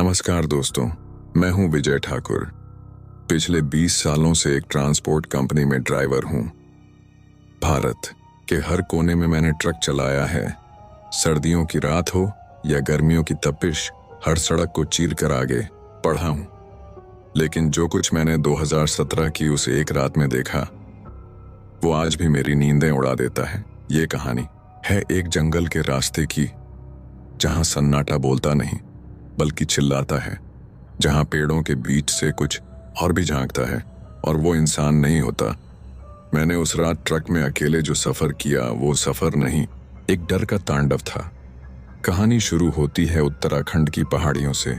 नमस्कार दोस्तों, मैं हूं विजय ठाकुर। पिछले 20 सालों से एक ट्रांसपोर्ट कंपनी में ड्राइवर हूं। भारत के हर कोने में मैंने ट्रक चलाया है। सर्दियों की रात हो या गर्मियों की तपिश, हर सड़क को चीर कर आगे बढ़ा हूं। लेकिन जो कुछ मैंने 2017 की उस एक रात में देखा, वो आज भी मेरी नींदें उड़ा देता है। ये कहानी है एक जंगल के रास्ते की, जहां सन्नाटा बोलता नहीं बल्कि चिल्लाता है, जहां पेड़ों के बीच से कुछ और भी झांकता है, और वो इंसान नहीं होता। मैंने उस रात ट्रक में अकेले जो सफर किया, वो सफर नहीं, एक डर का तांडव था। कहानी शुरू होती है उत्तराखंड की पहाड़ियों से,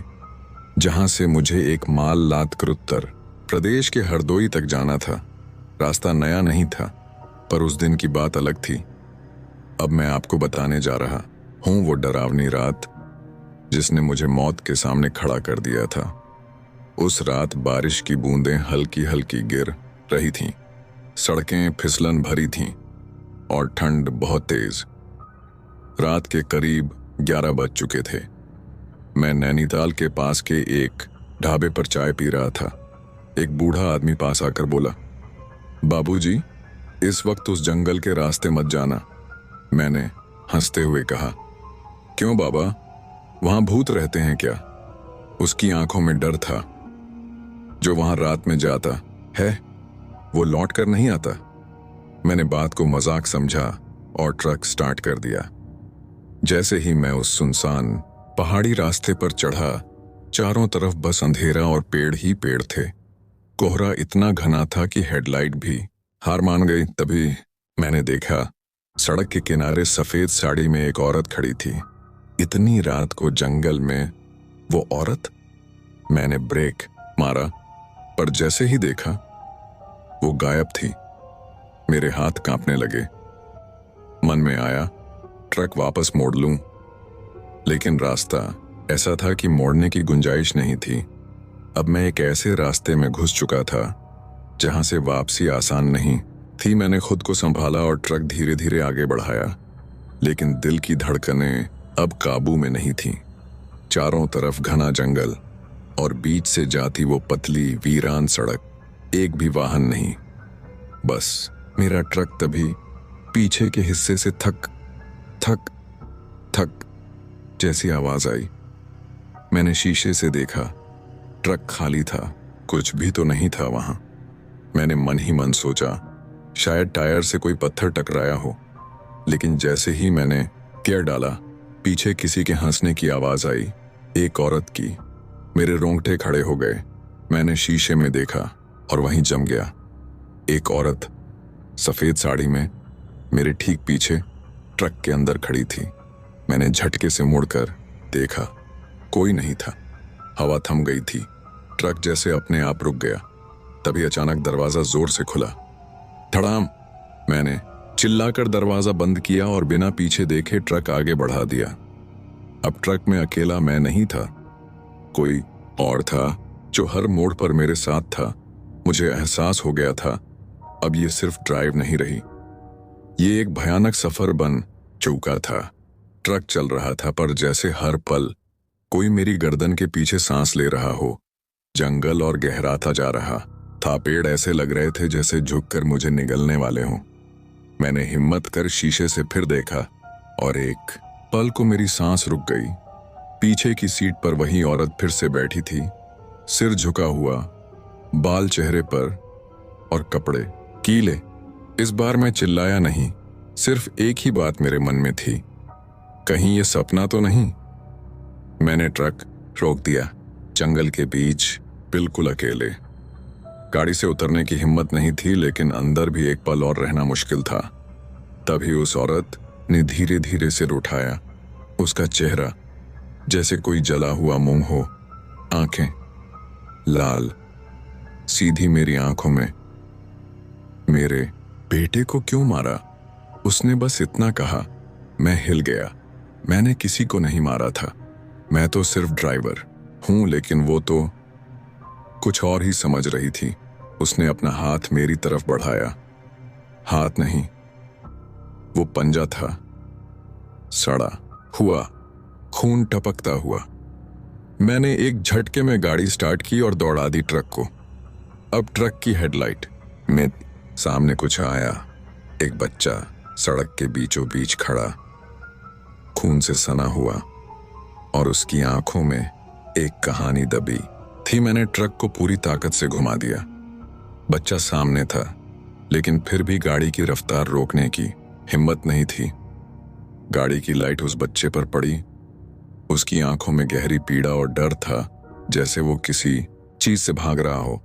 जहां से मुझे एक माल लाद कर उत्तर प्रदेश के हरदोई तक जाना था। रास्ता नया नहीं था, पर उस दिन की बात अलग थी। अब मैं आपको बताने जा रहा हूं वो डरावनी रात जिसने मुझे मौत के सामने खड़ा कर दिया था। उस रात बारिश की बूंदें हल्की हल्की गिर रही थीं, सड़कें फिसलन भरी थीं और ठंड बहुत तेज। रात के करीब 11 बज चुके थे। मैं नैनीताल के पास के एक ढाबे पर चाय पी रहा था। एक बूढ़ा आदमी पास आकर बोला, बाबूजी, इस वक्त उस जंगल के रास्ते मत जाना। मैंने हंसते हुए कहा, क्यों बाबा, वहां भूत रहते हैं क्या? उसकी आंखों में डर था। जो वहां रात में जाता है वो लौट कर नहीं आता। मैंने बात को मजाक समझा और ट्रक स्टार्ट कर दिया। जैसे ही मैं उस सुनसान पहाड़ी रास्ते पर चढ़ा, चारों तरफ बस अंधेरा और पेड़ ही पेड़ थे। कोहरा इतना घना था कि हेडलाइट भी हार मान गई। तभी मैंने देखा, सड़क के किनारे सफेद साड़ी में एक औरत खड़ी थी। इतनी रात को जंगल में वो औरत? मैंने ब्रेक मारा, पर जैसे ही देखा वो गायब थी। मेरे हाथ कांपने लगे। मन में आया ट्रक वापस मोड़ लूं, लेकिन रास्ता ऐसा था कि मोड़ने की गुंजाइश नहीं थी। अब मैं एक ऐसे रास्ते में घुस चुका था जहां से वापसी आसान नहीं थी। मैंने खुद को संभाला और ट्रक धीरे धीरे आगे बढ़ाया, लेकिन दिल की धड़कनें अब काबू में नहीं थी। चारों तरफ घना जंगल और बीच से जाती वो पतली वीरान सड़क, एक भी वाहन नहीं। बस मेरा ट्रक। तभी पीछे के हिस्से से थक थक थक जैसी आवाज आई। मैंने शीशे से देखा, ट्रक खाली था, कुछ भी तो नहीं था वहां। मैंने मन ही मन सोचा, शायद टायर से कोई पत्थर टकराया हो। लेकिन जैसे ही मैंने गियर डाला, पीछे किसी के हंसने की आवाज आई, एक औरत की। मेरे रोंगटे खड़े हो गए। मैंने शीशे में देखा और वहीं जम गया। एक औरत सफेद साड़ी में मेरे ठीक पीछे ट्रक के अंदर खड़ी थी। मैंने झटके से मुड़कर देखा, कोई नहीं था। हवा थम गई थी। ट्रक जैसे अपने आप रुक गया। तभी अचानक दरवाजा जोर से खुला। धड़ाम! मैंने चिल्लाकर दरवाजा बंद किया और बिना पीछे देखे ट्रक आगे बढ़ा दिया। अब ट्रक में अकेला मैं नहीं था, कोई और था जो हर मोड़ पर मेरे साथ था। मुझे एहसास हो गया था, अब ये सिर्फ ड्राइव नहीं रही, ये एक भयानक सफर बन चुका था। ट्रक चल रहा था, पर जैसे हर पल कोई मेरी गर्दन के पीछे सांस ले रहा हो। जंगल और गहराता जा रहा था। पेड़ ऐसे लग रहे थे जैसे झुककर मुझे निगलने वाले हों। मैंने हिम्मत कर शीशे से फिर देखा और एक पल को मेरी सांस रुक गई। पीछे की सीट पर वही औरत फिर से बैठी थी, सिर झुका हुआ, बाल चेहरे पर और कपड़े गीले। इस बार मैं चिल्लाया नहीं, सिर्फ एक ही बात मेरे मन में थी, कहीं ये सपना तो नहीं। मैंने ट्रक रोक दिया, जंगल के बीच बिल्कुल अकेले। गाड़ी से उतरने की हिम्मत नहीं थी, लेकिन अंदर भी एक पल और रहना मुश्किल था। तभी उस औरत ने धीरे धीरे सिर उठाया। उसका चेहरा जैसे कोई जला हुआ मुंह हो, आंखें लाल, सीधी मेरी आंखों में। मेरे बेटे को क्यों मारा? उसने बस इतना कहा। मैं हिल गया। मैंने किसी को नहीं मारा था, मैं तो सिर्फ ड्राइवर हूं। लेकिन वो तो कुछ और ही समझ रही थी। उसने अपना हाथ मेरी तरफ बढ़ाया। हाथ नहीं, वो पंजा था, सड़ा हुआ, खून टपकता हुआ। मैंने एक झटके में गाड़ी स्टार्ट की और दौड़ा दी ट्रक को। अब ट्रक की हेडलाइट में सामने कुछ आया। एक बच्चा सड़क के बीचों बीच खड़ा, खून से सना हुआ, और उसकी आंखों में एक कहानी दबी थी। मैंने ट्रक को पूरी ताकत से घुमा दिया। बच्चा सामने था, लेकिन फिर भी गाड़ी की रफ्तार रोकने की हिम्मत नहीं थी। गाड़ी की लाइट उस बच्चे पर पड़ी। उसकी आंखों में गहरी पीड़ा और डर था, जैसे वो किसी चीज से भाग रहा हो।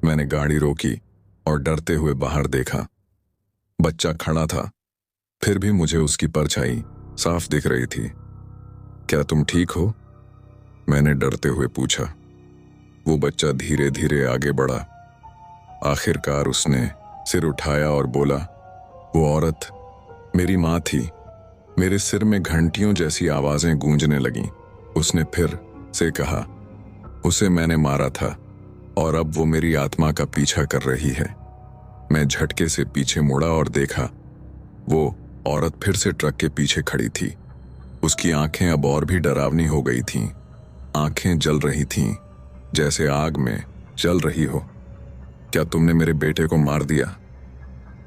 मैंने गाड़ी रोकी और डरते हुए बाहर देखा। बच्चा खड़ा था, फिर भी मुझे उसकी परछाई साफ दिख रही थी। क्या तुम ठीक हो? मैंने डरते हुए पूछा। वो बच्चा धीरे धीरे आगे बढ़ा। आखिरकार उसने सिर उठाया और बोला, वो औरत मेरी माँ थी। मेरे सिर में घंटियों जैसी आवाजें गूंजने लगीं। उसने फिर से कहा, उसे मैंने मारा था और अब वो मेरी आत्मा का पीछा कर रही है। मैं झटके से पीछे मुड़ा और देखा, वो औरत फिर से ट्रक के पीछे खड़ी थी। उसकी आंखें अब और भी डरावनी हो गई थीं। आंखें जल रही थीं, जैसे आग में जल रही हो। क्या तुमने मेरे बेटे को मार दिया?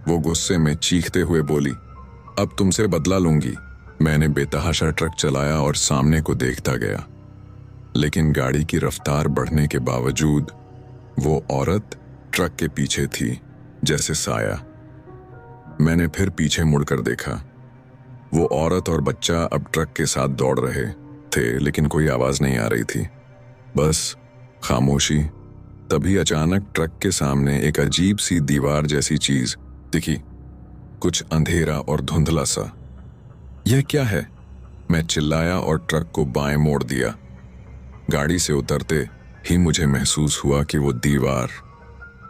वो गुस्से में चीखते हुए बोली, अब तुमसे बदला लूंगी। मैंने बेतहाशा ट्रक चलाया और सामने को देखता गया, लेकिन गाड़ी की रफ्तार बढ़ने के बावजूद वो औरत ट्रक के पीछे थी, जैसे साया। मैंने फिर पीछे मुड़कर देखा। वो औरत और बच्चा अब ट्रक के साथ दौड़ रहे थे, लेकिन कोई आवाज नहीं आ रही थी, बस खामोशी। तभी अचानक ट्रक के सामने एक अजीब सी दीवार जैसी चीज दिखी, कुछ अंधेरा और धुंधला सा। यह क्या है? मैं चिल्लाया और ट्रक को बाएं मोड़ दिया। गाड़ी से उतरते ही मुझे महसूस हुआ कि वो दीवार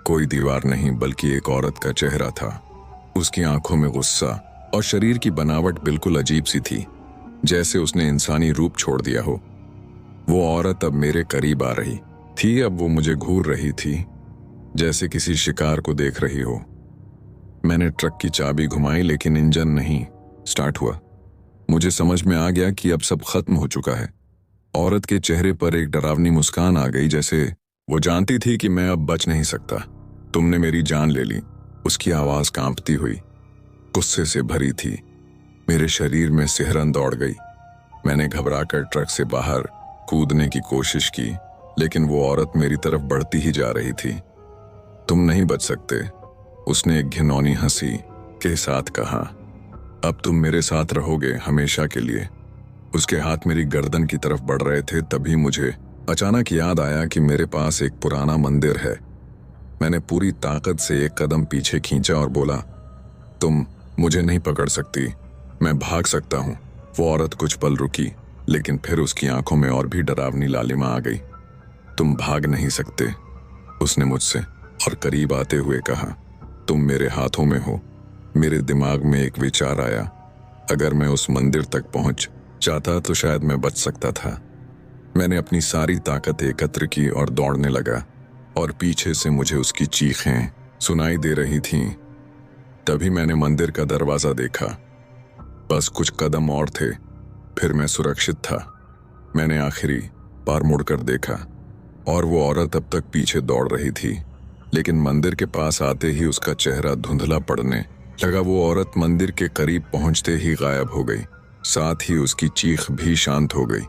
कोई दीवार नहीं, बल्कि एक औरत का चेहरा था। उसकी आंखों में गुस्सा और शरीर की बनावट बिल्कुल अजीब सी थी, जैसे उसने इंसानी रूप छोड़ दिया हो। वो औरत अब मेरे करीब आ रही थी। अब वो मुझे घूर रही थी, जैसे किसी शिकार को देख रही हो। मैंने ट्रक की चाबी घुमाई, लेकिन इंजन नहीं स्टार्ट हुआ। मुझे समझ में आ गया कि अब सब खत्म हो चुका है। औरत के चेहरे पर एक डरावनी मुस्कान आ गई, जैसे वो जानती थी कि मैं अब बच नहीं सकता। तुमने मेरी जान ले ली। उसकी आवाज कांपती हुई गुस्से से भरी थी। मेरे शरीर में सिहरन दौड़ गई। मैंने घबराकर ट्रक से बाहर कूदने की कोशिश की, लेकिन वो औरत मेरी तरफ बढ़ती ही जा रही थी। तुम नहीं बच सकते, उसने एक घिनौनी हंसी के साथ कहा। अब तुम मेरे साथ रहोगे हमेशा के लिए। उसके हाथ मेरी गर्दन की तरफ बढ़ रहे थे। तभी मुझे अचानक याद आया कि मेरे पास एक पुराना मंदिर है। मैंने पूरी ताकत से एक कदम पीछे खींचा और बोला, तुम मुझे नहीं पकड़ सकती, मैं भाग सकता हूँ। वो औरत कुछ पल रुकी, लेकिन फिर उसकी आंखों में और भी डरावनी लालिमा आ गई। तुम भाग नहीं सकते, उसने मुझसे और करीब आते हुए कहा। तुम मेरे हाथों में हो। मेरे दिमाग में एक विचार आया, अगर मैं उस मंदिर तक पहुंच जाता तो शायद मैं बच सकता था। मैंने अपनी सारी ताकत एकत्र की और दौड़ने लगा, और पीछे से मुझे उसकी चीखें सुनाई दे रही थीं। तभी मैंने मंदिर का दरवाजा देखा। बस कुछ कदम और थे, फिर मैं सुरक्षित था। मैंने आखिरी बार मुड़कर देखा, और वो औरत अब तक पीछे दौड़ रही थी, लेकिन मंदिर के पास आते ही उसका चेहरा धुंधला पड़ने लगा। वो औरत मंदिर के करीब पहुंचते ही गायब हो गई, साथ ही उसकी चीख भी शांत हो गई।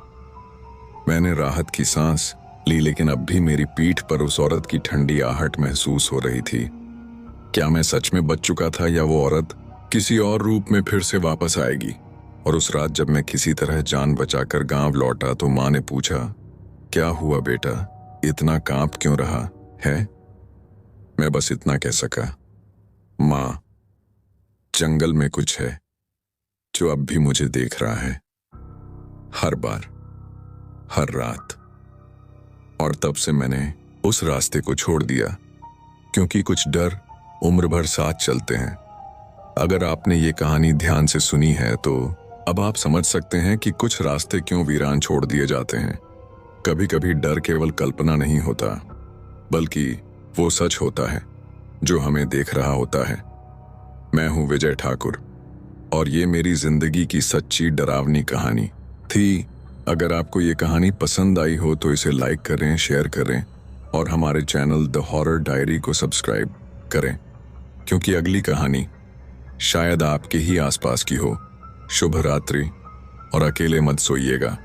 मैंने राहत की सांस ली, लेकिन अब भी मेरी पीठ पर उस औरत की ठंडी आहट महसूस हो रही थी। क्या मैं सच में बच चुका था, या वो औरत किसी और रूप में फिर से वापस आएगी? और उस रात जब मैं किसी तरह जान बचाकर गांव लौटा तो माँ ने पूछा, क्या हुआ बेटा, इतना कांप क्यों रहा है? मैं बस इतना कह सका, माँ, जंगल में कुछ है जो अब भी मुझे देख रहा है, हर बार, हर रात। और तब से मैंने उस रास्ते को छोड़ दिया, क्योंकि कुछ डर उम्र भर साथ चलते हैं। अगर आपने ये कहानी ध्यान से सुनी है तो अब आप समझ सकते हैं कि कुछ रास्ते क्यों वीरान छोड़ दिए जाते हैं। कभी कभी डर केवल कल्पना नहीं होता, बल्कि वो सच होता है जो हमें देख रहा होता है। मैं हूं विजय ठाकुर, और ये मेरी जिंदगी की सच्ची डरावनी कहानी थी, अगर आपको ये कहानी पसंद आई हो तो इसे लाइक करें, शेयर करें और हमारे चैनल द हॉरर डायरी को सब्सक्राइब करें, क्योंकि अगली कहानी शायद आपके ही आसपास की हो। शुभ रात्रि और अकेले मत सोइएगा।